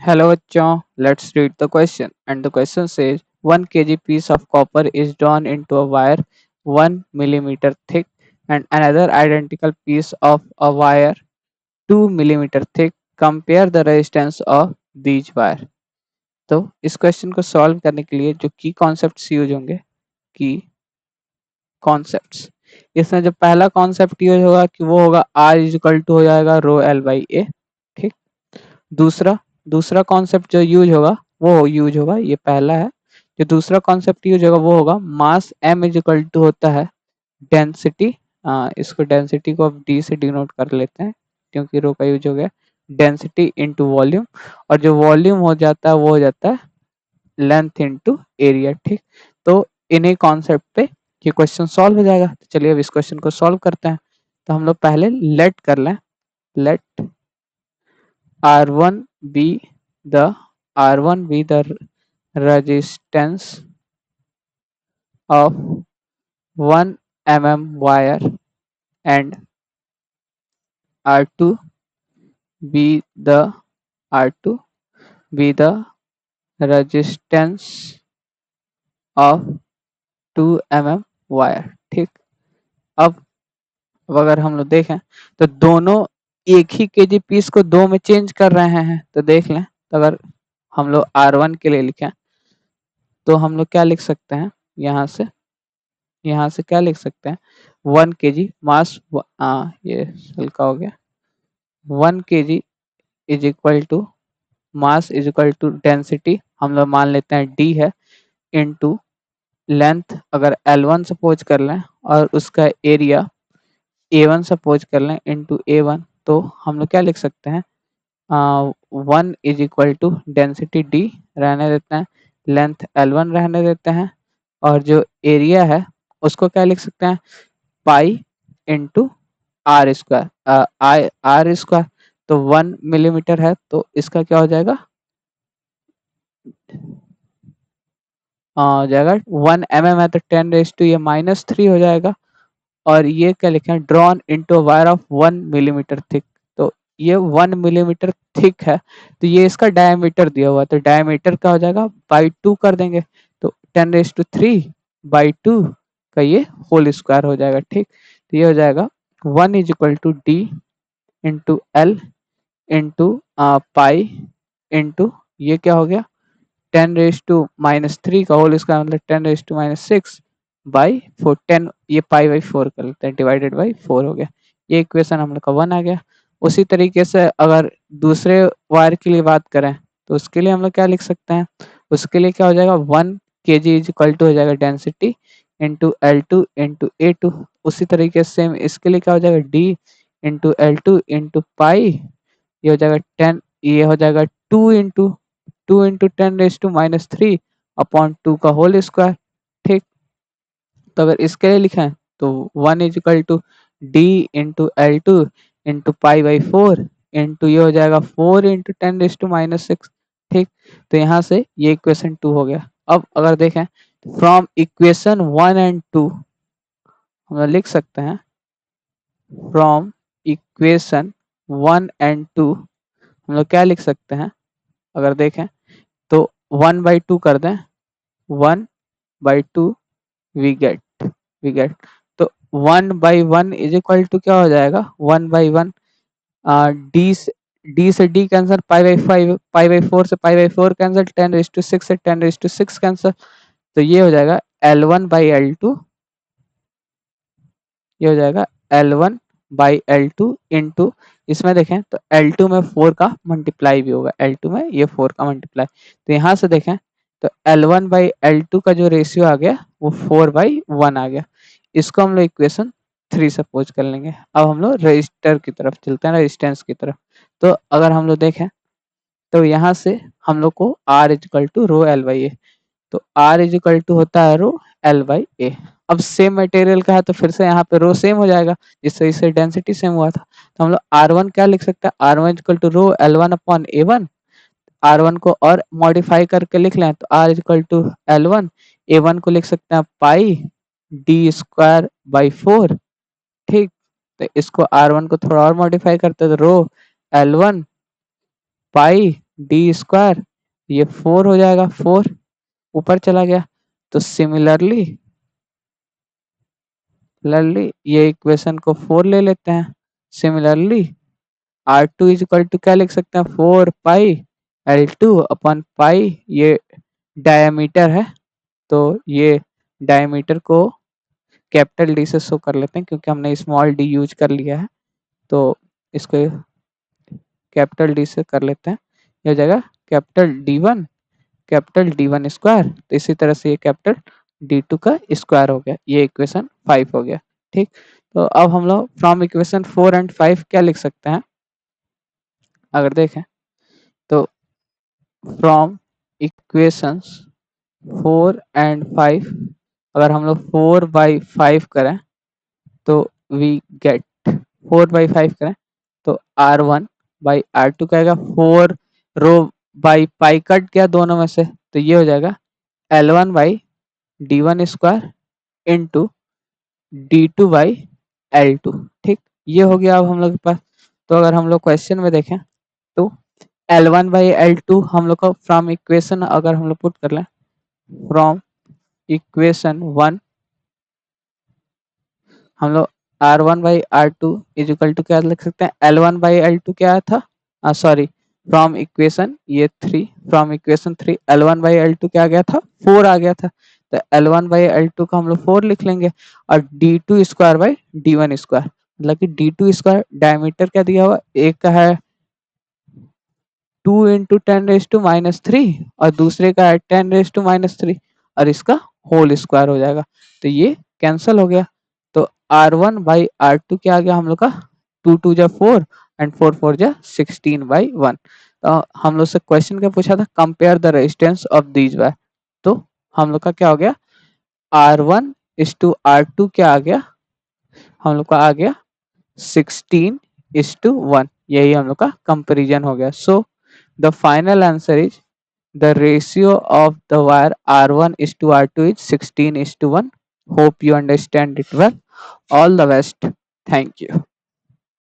Hello bachcho, let's read the question. And the question says 1 kg piece of copper is drawn into a wire 1 millimeter thick and another identical piece of a wire 2 millimeter thick. Compare the resistance of these wire. तो इस question को solve करने के लिए जो की concepts use होंगे की कॉन्सेप्ट्स इसमें जो पहला कॉन्सेप्ट यूज होगा कि वो होगा R इजिकल टू हो जाएगा रो एल बाई ए। ठीक। दूसरा दूसरा कॉन्सेप्ट जो यूज होगा वो यूज होगा ये पहला है। जो दूसरा कॉन्सेप्ट यूज होगा वो होगा मास m इज इक्वल टू होता है डेंसिटी। इसको डेंसिटी को अब d से डिनोट कर लेते हैं क्योंकि रो का यूज हो गया डेंसिटी इनटू वॉल्यूम और जो वॉल्यूम हो जाता है वो हो जाता है लेंथ इनटू एरिया। ठीक। तो इन्हीं कॉन्सेप्ट पे ये क्वेश्चन सॉल्व हो जाएगा। तो चलिए अब इस क्वेश्चन को सॉल्व करते हैं। तो हम लोग पहले लेट कर लें। Let R1 be the R1 be the resistance of 1 mm wire and R2 be the R2 be the resistance of 2 mm wire। ठीक। अब अगर हम लोग देखें तो दोनों एक ही केजी पीस को दो में चेंज कर रहे हैं। तो देख लें तो अगर हम लोग R1 के लिए लिखें तो हम लोग क्या लिख सकते हैं यहाँ से क्या लिख सकते हैं 1 केजी मास ये हल्का हो गया 1 kg is equal to mass is equal to density हम लोग मान लेते हैं डी है इनटू लेंथ अगर L1 सपोज कर लें और उसका एरिया A1 सपोज कर लें इनटू A1 तो हम लोग क्या लिख सकते हैं 1 is equal to density D रहने देते हैं लेंथ L1 रहने देते हैं और जो एरिया है उसको क्या लिख सकते हैं pi into R square I R square. तो 1 मिलीमीटर है तो इसका क्या हो जाएगा हो जाएगा 1 mm है तो 10 रेज टू ये -3 हो जाएगा और ये क्या लिखे हैं drawn into wire of 1 millimetre thick. तो ये 1 मिलीमीटर थिक है तो ये इसका डायमीटर दिया हुआ है तो डायमीटर क्या हो जाएगा बाई 2 कर देंगे तो 10⁻³ बाई 2 का ये होल स्क्वायर हो जाएगा। ठीक। तो ये हो जाएगा 1 is equal to D into L into pi into ये क्या हो गया 10⁻³ का होल स्क्वायर मतलब 10⁻⁻6 बाई 4 10 ये पाई बाई 4 कर लेते हैं डिवाइडेड बाई 4 हो गया। ये इक्वेशन हम लोग का 1 आ गया। उसी तरीके से अगर दूसरे वायर के लिए बात करें तो उसके लिए हम लोग क्या लिख सकते हैं उसके लिए क्या हो जाएगा 1 kg इज इक्वल टू हो जाएगा density into L2 into A2। उसी तरीके से सेम इसके लिए क्या हो जाएगा D इंटू L2 इंटू पाई ये हो जाएगा 10 ये हो जाएगा 2 इंटू 10⁻³ अपॉन 2 का होल स्क्वायर। ठीक। तो अगर इसके लिए लिखें तो 1 is equal to D into L2 into pi by 4 into ये हो जाएगा 4 इंटू 10⁻⁻6। ठीक। तो यहाँ से ये इक्वेशन 2 हो गया। अब अगर देखें फ्रॉम इक्वेशन 1 एंड 2 हम लोग लिख सकते हैं फ्रॉम इक्वेशन 1 एंड 2 हम लोग क्या लिख सकते हैं अगर देखें तो 1/2 कर दें 1/2 वी गेट तो 1/1 इज इक्वल टू क्या हो जाएगा 1/1 डी से डी कैंसिल पाई बाई 4 से पाई बाई 4 कैंसिल 10⁻6 से 10⁻6 कैंसिल। तो ये हो जाएगा L1/L2 ये हो जाएगा L1/L2 इंटू इसमें देखें तो L2 में 4 का मल्टीप्लाई भी होगा L2 में ये 4 का मल्टीप्लाई। तो यहाँ से देखें तो L1/L2 का जो रेशियो आ गया वो 4/1 आ गया। इसको हम लोग इक्वेशन 3 सपोज कर लेंगे। अब हम लोग रजिस्टर की तरफ चलते हैं रेजिस्टेंस की तरफ। तो अगर हम लोग देखें तो यहाँ से हम लोग को R is equal to rho L by A तो R इजिकल टू होता है रो एल बाई ए। अब सेम मटेरियल का है तो फिर से यहाँ पे रो सेम हो जाएगा जिससे इससे डेंसिटी सेम हुआ था। तो हम लोग R1 क्या लिख सकते हैं R1 is equal to row L1 upon A1 R1 को और मॉडिफाई करके लिख लें तो R is equal to L1 A1 को लिख सकते हैं पाई डी स्क्वायर बाई 4। ठीक। तो इसको R1 को थोड़ा और मॉडिफाई करते हैं तो रो L1 पाई डी स्क्वायर, ये 4 हो जाएगा, 4 ऊपर चला गया। तो सिमिलरली ये इक्वेशन को 4 ले लेते हैं। Similarly R2 is equal to क्या लिख सकते हैं, 4 पाई L2 अपन पाई, ये डायमीटर है तो ये डायमीटर को कैपिटल डी से शो कर लेते हैं क्योंकि हमने स्मॉल डी यूज कर लिया है, तो इसको कैपिटल डी से कर लेते हैं। ये हो जाएगा कैपिटल डी वन स्क्वायर, तो इसी तरह से ये कैपिटल D2 का स्क्वायर हो गया। ये इक्वेशन 5 हो गया। ठीक, तो अब हम लोग फ्रॉम इक्वेशन 4 एंड 5 क्या लिख सकते हैं, अगर देखें तो फ्रॉम इक्वेशंस 4 एंड 5, अगर हम लोग 4/5 करें तो वी गेट 4/5 करें तो R1/R2 क्या आएगा, 4 रो बाई पाई कट गया दोनों में से, तो ये हो जाएगा L1/D1 स्क्वायर इंटू D2/L2। ठीक, ये हो गया अब हम लोग के पास। तो अगर हम लोग क्वेश्चन में देखें तो L1/L2 हम लोग का फ्रॉम इक्वेशन अगर हम लोग पुट कर लें, फ्रॉम इक्वेशन 1 हम लोग R1/R2 इज इक्वल टू क्या लिख सकते हैं, L1/L2 क्या था, सॉरी फ्रॉम इक्वेशन ये 3, फ्रॉम इक्वेशन 3 L1/L2 क्या आ गया था, 4 आ गया था, तो L1/L2 का हम लोग 4 लिख लेंगे और D2 square by D1 square, मतलब कि D2 स्क्वायर डायमीटर क्या दिया हुआ, एक का है 2 इंटू 10⁻³ और दूसरे का है 10⁻³ और इसका होल स्क्वायर हो जाएगा, तो ये कैंसिल हो गया। तो R1/R2 क्या आ गया हम लोग का, 2 2 जा 4 एंड 4 4 जा 16/1। तो हम लोग से क्वेश्चन क्या पूछा था, compare the resistance of these wire, तो हम लोग का क्या हो गया, R1:R2 क्या आ गया, हम लोग का आ गया 16:1, यही हम लोग का कंपेरिजन हो गया। So the final answer is the ratio of the wire R1 is to R2 is 16:1. Hope you understand it well. All the best. Thank you.